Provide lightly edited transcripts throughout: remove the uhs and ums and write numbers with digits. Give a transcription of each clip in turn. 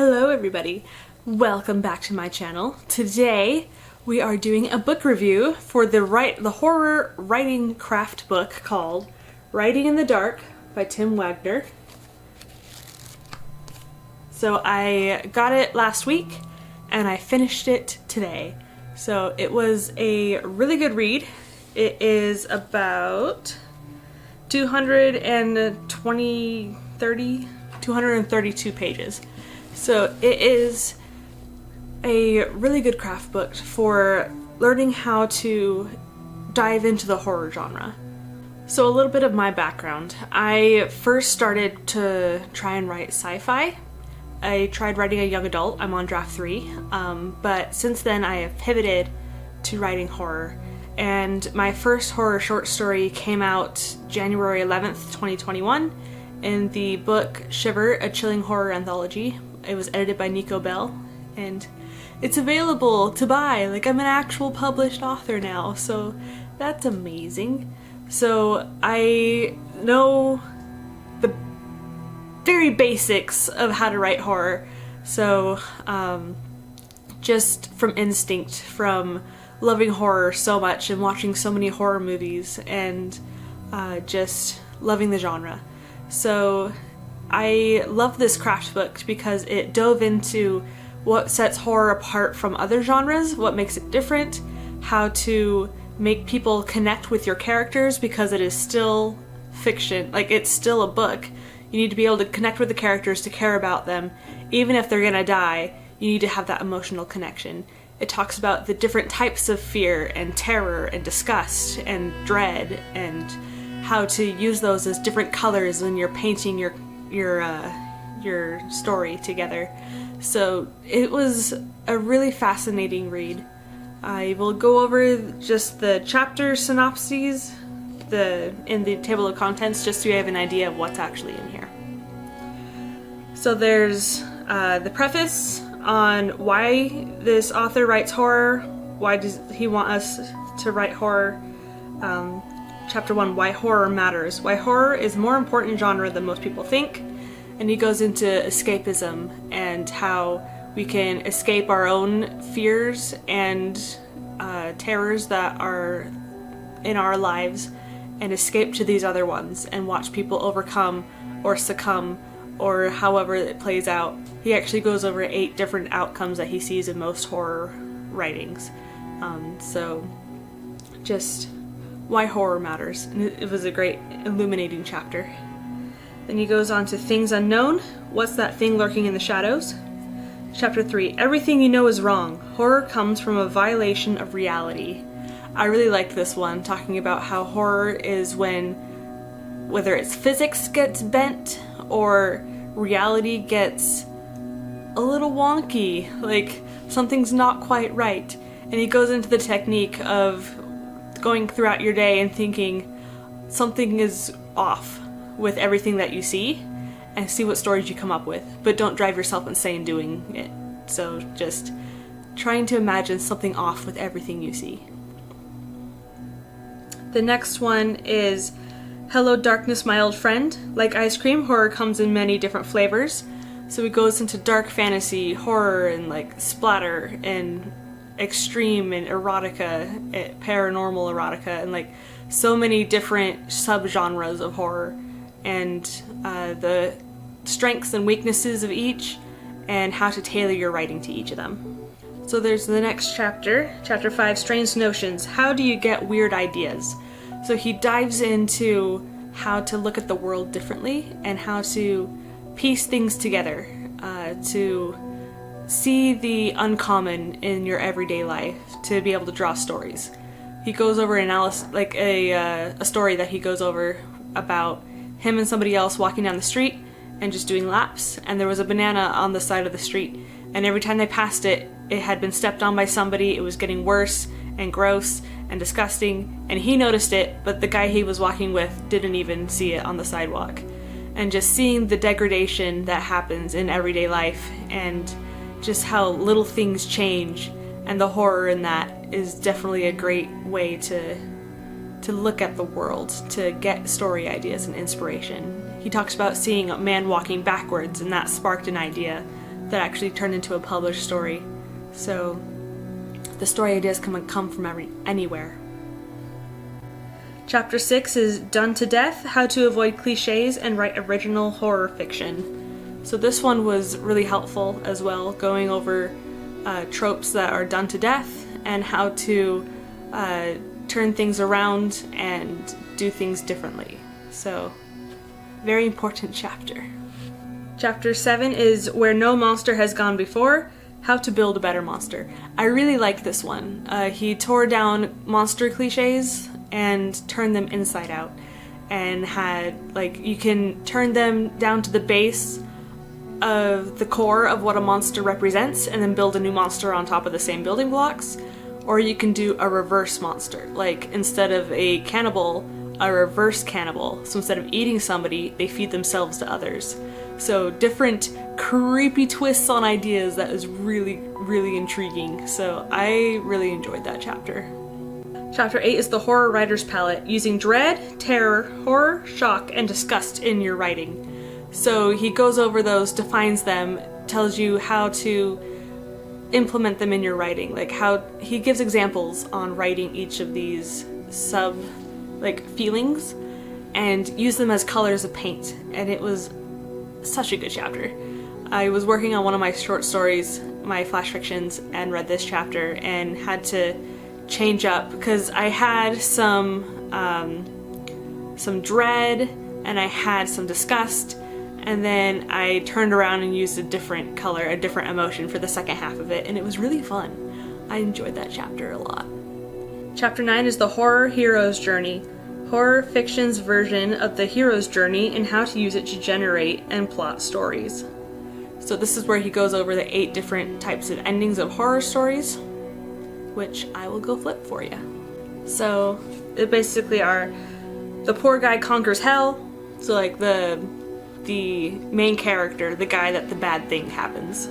Hello everybody, welcome back to my channel. Today we are doing a book review for the horror writing craft book called Writing in the Dark by Tim Waggoner. So I got it last week and I finished it today. So it was a really good read. It is about 232 pages. So it is a really good craft book for learning how to dive into the horror genre. So a little bit of my background. I first started to try and write sci-fi. I tried writing a young adult. I'm on draft 3. But since then I have pivoted to writing horror. And my first horror short story came out January 11th, 2021 in the book Shiver, a Chilling Horror Anthology. It was edited by Nico Bell, and it's available to buy. Like, I'm an actual published author now, so that's amazing. So I know the very basics of how to write horror. So just from instinct, from loving horror so much and watching so many horror movies and just loving the genre. So I love this craft book because it dove into what sets horror apart from other genres, what makes it different, how to make people connect with your characters because it is still fiction, like it's still a book. You need to be able to connect with the characters, to care about them. Even if they're gonna die, you need to have that emotional connection. It talks about the different types of fear and terror and disgust and dread and how to use those as different colors when you're painting your story together. So it was a really fascinating read. I will go over just the chapter synopses in the table of contents just so you have an idea of what's actually in here. So there's the preface on why this author writes horror, why does he want us to write horror. Chapter 1, why horror matters, why horror is more important genre than most people think. And he goes into escapism and how we can escape our own fears and terrors that are in our lives and escape to these other ones and watch people overcome or succumb or however it plays out. He actually goes over 8 different outcomes that he sees in most horror writings. So just why horror matters. And it was a great illuminating chapter. Then he goes on to things unknown. What's that thing lurking in the shadows? Chapter 3, everything you know is wrong. Horror comes from a violation of reality. I really liked this one, talking about how horror is when, whether it's physics gets bent or reality gets a little wonky, like something's not quite right. And he goes into the technique of going throughout your day and thinking something is off with everything that you see and see what stories you come up with, but don't drive yourself insane doing it. So just trying to imagine something off with everything you see. The next one is Hello Darkness, My Old Friend. Like ice cream, horror comes in many different flavors. So it goes into dark fantasy, horror, and like splatter and extreme and erotica, paranormal erotica, and like so many different subgenres of horror, and the strengths and weaknesses of each and how to tailor your writing to each of them. So there's the next chapter, chapter 5, Strange Notions. How do you get weird ideas? So he dives into how to look at the world differently and how to piece things together, to see the uncommon in your everyday life, to be able to draw stories. He goes over analysis, like a story that he goes over about him and somebody else walking down the street and just doing laps, and there was a banana on the side of the street, and every time they passed it, it had been stepped on by somebody. It was getting worse and gross and disgusting, and he noticed it, but the guy he was walking with didn't even see it on the sidewalk. And just seeing the degradation that happens in everyday life and just how little things change and the horror in that is definitely a great way to look at the world, to get story ideas and inspiration. He talks about seeing a man walking backwards, and that sparked an idea that actually turned into a published story. So the story ideas can come from anywhere. Chapter 6 is Done to Death, How to Avoid Cliches and Write Original Horror Fiction. So this one was really helpful as well, going over tropes that are done to death and how to turn things around and do things differently. So, very important chapter. Chapter 7 is Where No Monster Has Gone Before, How to Build a Better Monster. I really like this one. He tore down monster cliches and turned them inside out, and had, like, you can turn them down to the base of the core of what a monster represents and then build a new monster on top of the same building blocks, or you can do a reverse monster, like instead of a cannibal, a reverse cannibal. So instead of eating somebody, they feed themselves to others. So different creepy twists on ideas that is really, really intriguing. So I really enjoyed that chapter. Chapter 8 is the Horror Writer's Palette, using dread, terror, horror, shock, and disgust in your writing. So he goes over those, defines them, tells you how to implement them in your writing. Like how he gives examples on writing each of these feelings and use them as colors of paint. And it was such a good chapter. I was working on one of my short stories, my flash fictions, and read this chapter and had to change up because I had some dread and I had some disgust, and then I turned around and used a different color, a different emotion for the second half of it, and it was really fun. I enjoyed that chapter a lot. Chapter 9 is the Horror Hero's Journey, horror fiction's version of the hero's journey and how to use it to generate and plot stories. So this is where he goes over the 8 different types of endings of horror stories, which I will go flip for you. So it basically are the poor guy conquers hell. So like the main character, the guy that the bad thing happens.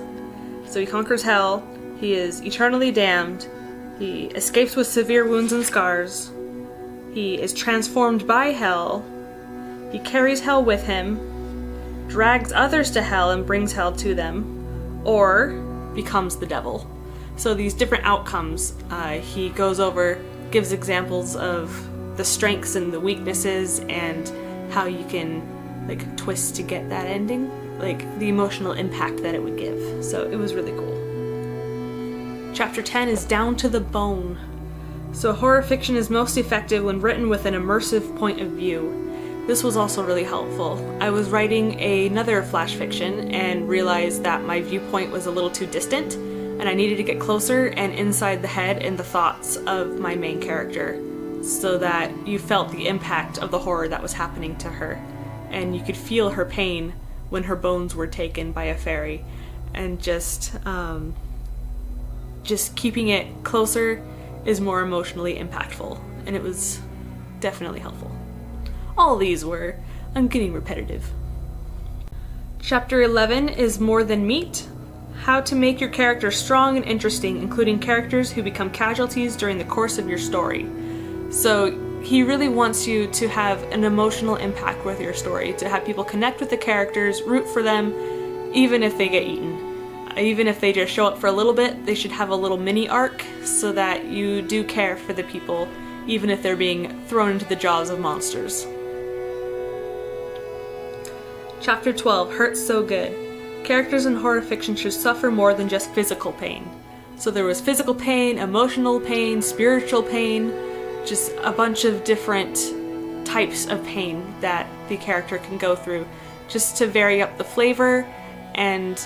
So he conquers hell. He is eternally damned. He escapes with severe wounds and scars. He is transformed by hell. He carries hell with him, drags others to hell and brings hell to them, or becomes the devil. So these different outcomes, he goes over, gives examples of the strengths and the weaknesses and how you can twist to get that ending, like the emotional impact that it would give. So it was really cool. Chapter 10 is Down to the Bone. So horror fiction is most effective when written with an immersive point of view. This was also really helpful. I was writing another flash fiction and realized that my viewpoint was a little too distant, and I needed to get closer and inside the head and the thoughts of my main character so that you felt the impact of the horror that was happening to her, and you could feel her pain when her bones were taken by a fairy, and just keeping it closer is more emotionally impactful, and it was definitely helpful. All these were. I'm getting repetitive. Chapter 11 is More Than Meat. How to make your character strong and interesting, including characters who become casualties during the course of your story. So he really wants you to have an emotional impact with your story, to have people connect with the characters, root for them, even if they get eaten. Even if they just show up for a little bit, they should have a little mini arc so that you do care for the people, even if they're being thrown into the jaws of monsters. Chapter 12, Hurts So Good. Characters in horror fiction should suffer more than just physical pain. So there was physical pain, emotional pain, spiritual pain, just a bunch of different types of pain that the character can go through, just to vary up the flavor. And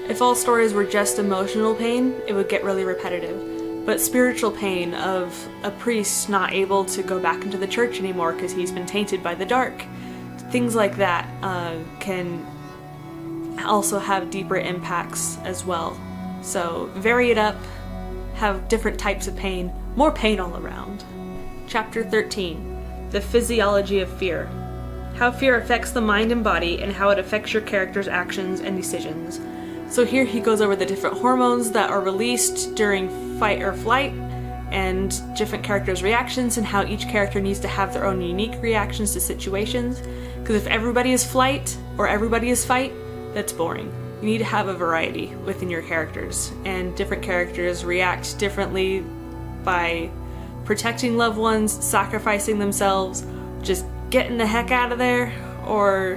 if all stories were just emotional pain, it would get really repetitive. But spiritual pain of a priest not able to go back into the church anymore because he's been tainted by the dark, things like that can also have deeper impacts as well. So vary it up, have different types of pain, more pain all around. Chapter 13, The Physiology of Fear. How fear affects the mind and body and how it affects your character's actions and decisions. So here he goes over the different hormones that are released during fight or flight and different characters' reactions and how each character needs to have their own unique reactions to situations. Because if everybody is flight or everybody is fight, that's boring. you need to have a variety within your characters, and different characters react differently by protecting loved ones, sacrificing themselves, just getting the heck out of there, or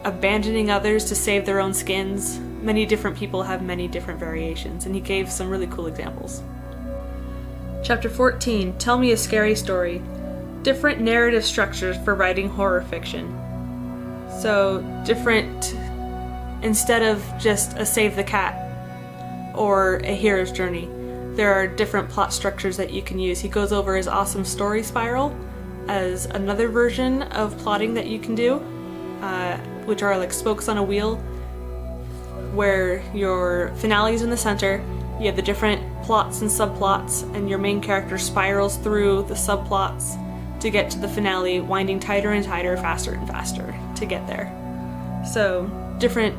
abandoning others to save their own skins. Many different people have many different variations, and he gave some really cool examples. Chapter 14, Tell Me a Scary Story. Different narrative structures for writing horror fiction. So, different, instead of just a save the cat or a hero's journey, there are different plot structures that you can use. He goes over his awesome story spiral as another version of plotting that you can do, which are like spokes on a wheel, where your finale is in the center, you have the different plots and subplots, and your main character spirals through the subplots to get to the finale, winding tighter and tighter, faster and faster to get there. So different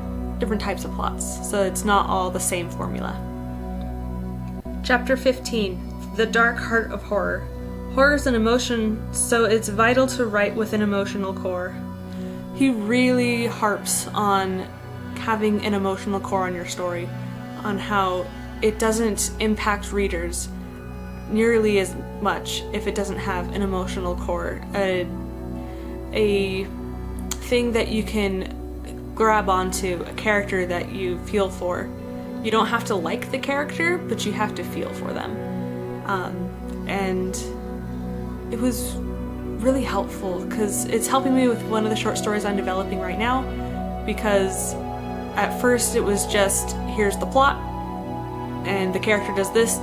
types of plots, so it's not all the same formula. Chapter 15, The Dark Heart of Horror. Horror is an emotion, so it's vital to write with an emotional core. He really harps on having an emotional core on your story, on how it doesn't impact readers nearly as much if it doesn't have an emotional core, a thing that you can grab onto, a character that you feel for. You don't have to like the character, but you have to feel for them. And it was really helpful because it's helping me with one of the short stories I'm developing right now, because at first it was just, here's the plot, and the character does this,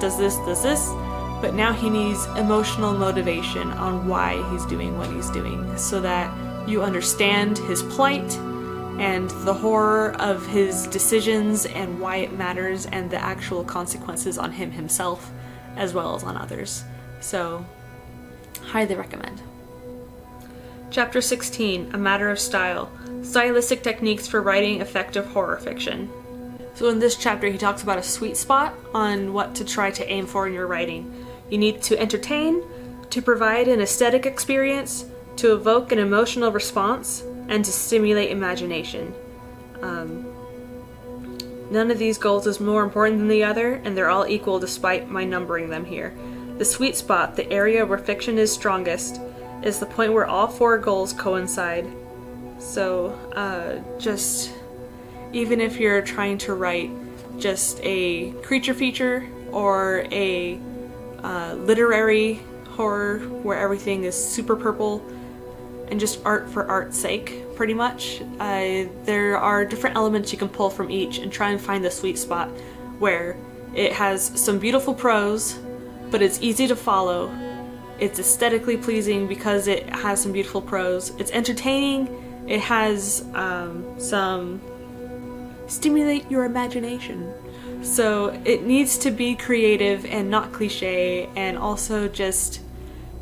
but now he needs emotional motivation on why he's doing what he's doing, so that you understand his plight and the horror of his decisions and why it matters, and the actual consequences on him himself as well as on others. So, highly recommend. Chapter 16, A Matter of Style. Stylistic techniques for writing effective horror fiction. So in this chapter he talks about a sweet spot on what to try to aim for in your writing. You need to entertain, to provide an aesthetic experience, to evoke an emotional response, and to stimulate imagination. None of these goals is more important than the other, and they're all equal despite my numbering them here. The sweet spot, the area where fiction is strongest, is the point where all four goals coincide. So, just, even if you're trying to write just a creature feature or a literary horror where everything is super purple and just art for art's sake, pretty much, there are different elements you can pull from each and try and find the sweet spot where it has some beautiful prose, but it's easy to follow. It's aesthetically pleasing because it has some beautiful prose. It's entertaining. It has some stimulate your imagination. So it needs to be creative and not cliche, and also just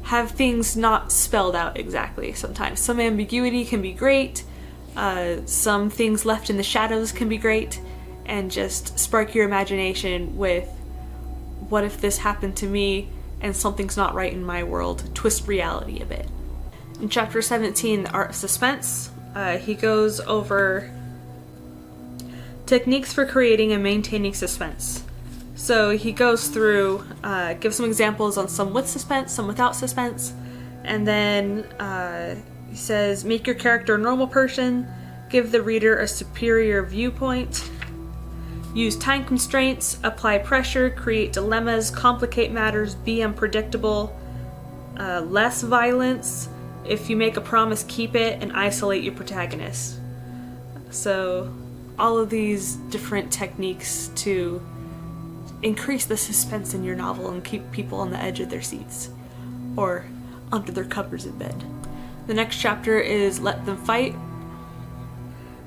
have things not spelled out exactly sometimes. Some ambiguity can be great. Some things left in the shadows can be great, and just spark your imagination with, what if this happened to me and something's not right in my world? Twist reality a bit. In chapter 17, The Art of Suspense, he goes over techniques for creating and maintaining suspense. So he goes through, gives some examples on some with suspense, some without suspense, and then he says, make your character a normal person, give the reader a superior viewpoint, use time constraints, apply pressure, create dilemmas, complicate matters, be unpredictable, less violence, if you make a promise, keep it, and isolate your protagonist. So all of these different techniques to increase the suspense in your novel and keep people on the edge of their seats or under their covers in bed. The next chapter is Let Them Fight.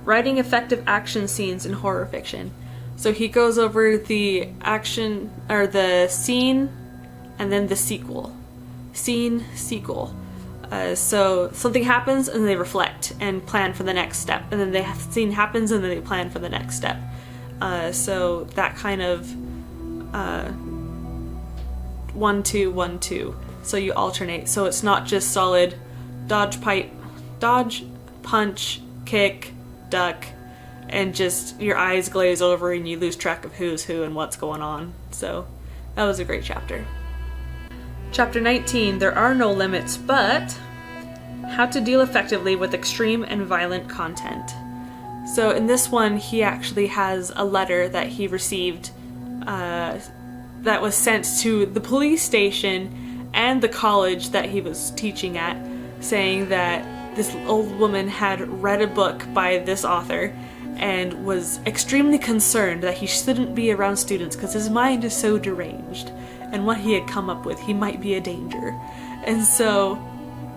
Writing effective action scenes in horror fiction. So he goes over the action, or the scene, and then the sequel. Scene, sequel. So something happens and they reflect and plan for the next step, and then the scene happens and then they plan for the next step. So that kind of 1-2, 1-2. So you alternate. So it's not just solid dodge, punch, kick, duck, and just your eyes glaze over and you lose track of who's who and what's going on. So that was a great chapter. Chapter 19, There Are No Limits, but How to Deal Effectively with Extreme and Violent Content. So in this one, he actually has a letter that he received that was sent to the police station and the college that he was teaching at, saying that this old woman had read a book by this author and was extremely concerned that he shouldn't be around students because his mind is so deranged, and what he had come up with, he might be a danger. And so,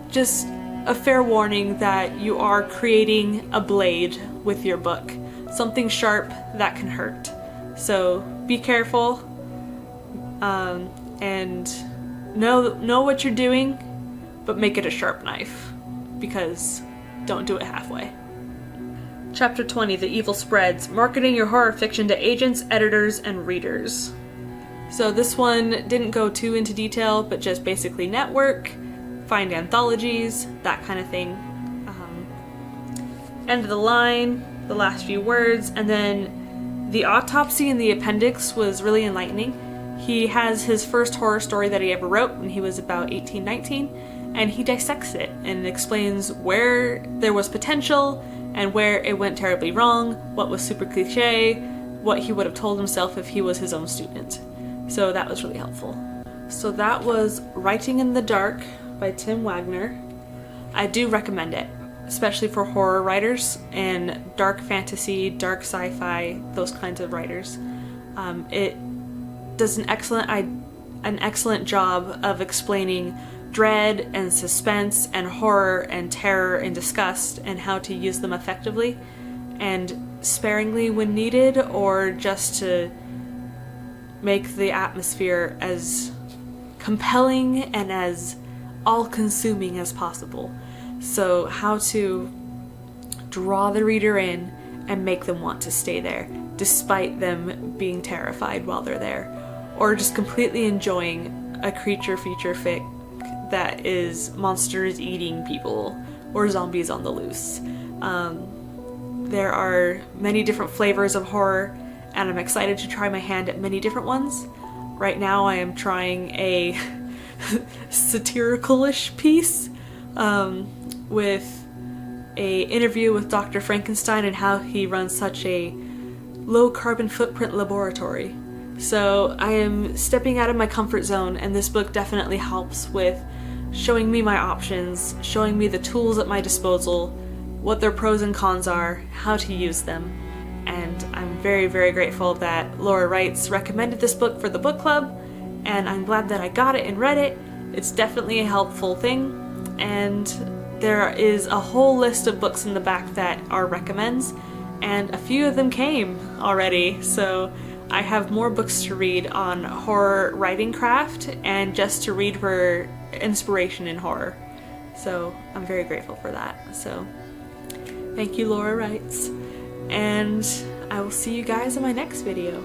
just a fair warning that you are creating a blade with your book. Something sharp that can hurt. So be careful, and know what you're doing, but make it a sharp knife, because don't do it halfway. Chapter 20, The Evil Spreads, Marketing Your Horror Fiction to Agents, Editors, and Readers. So this one didn't go too into detail, but just basically network, find anthologies, that kind of thing. End of the line, the last few words, and then the autopsy in the appendix was really enlightening. He has his first horror story that he ever wrote when he was about 18, 19, and he dissects it and explains where there was potential and where it went terribly wrong, what was super cliche, what he would have told himself if he was his own student. So that was really helpful. So that was Writing in the Dark by Tim Waggoner. I do recommend it, especially for horror writers and dark fantasy, dark sci-fi, those kinds of writers. It does an excellent job of explaining dread and suspense and horror and terror and disgust and how to use them effectively and sparingly when needed, or just to make the atmosphere as compelling and as all-consuming as possible. So how to draw the reader in and make them want to stay there despite them being terrified while they're there, or just completely enjoying a creature feature fic that is monsters eating people or zombies on the loose. There are many different flavors of horror, and I'm excited to try my hand at many different ones. Right now I am trying a satirical-ish piece with a interview with Dr. Frankenstein and how he runs such a low carbon footprint laboratory. So I am stepping out of my comfort zone, and this book definitely helps with showing me my options, showing me the tools at my disposal, what their pros and cons are, how to use them. And I'm very, very grateful that Laura Wrights recommended this book for the book club, and I'm glad that I got it and read it. It's definitely a helpful thing, and there is a whole list of books in the back that are recommends, and a few of them came already, so I have more books to read on horror writing craft and just to read for inspiration in horror. So I'm very grateful for that. So thank you, Laura Wrights, and I will see you guys in my next video.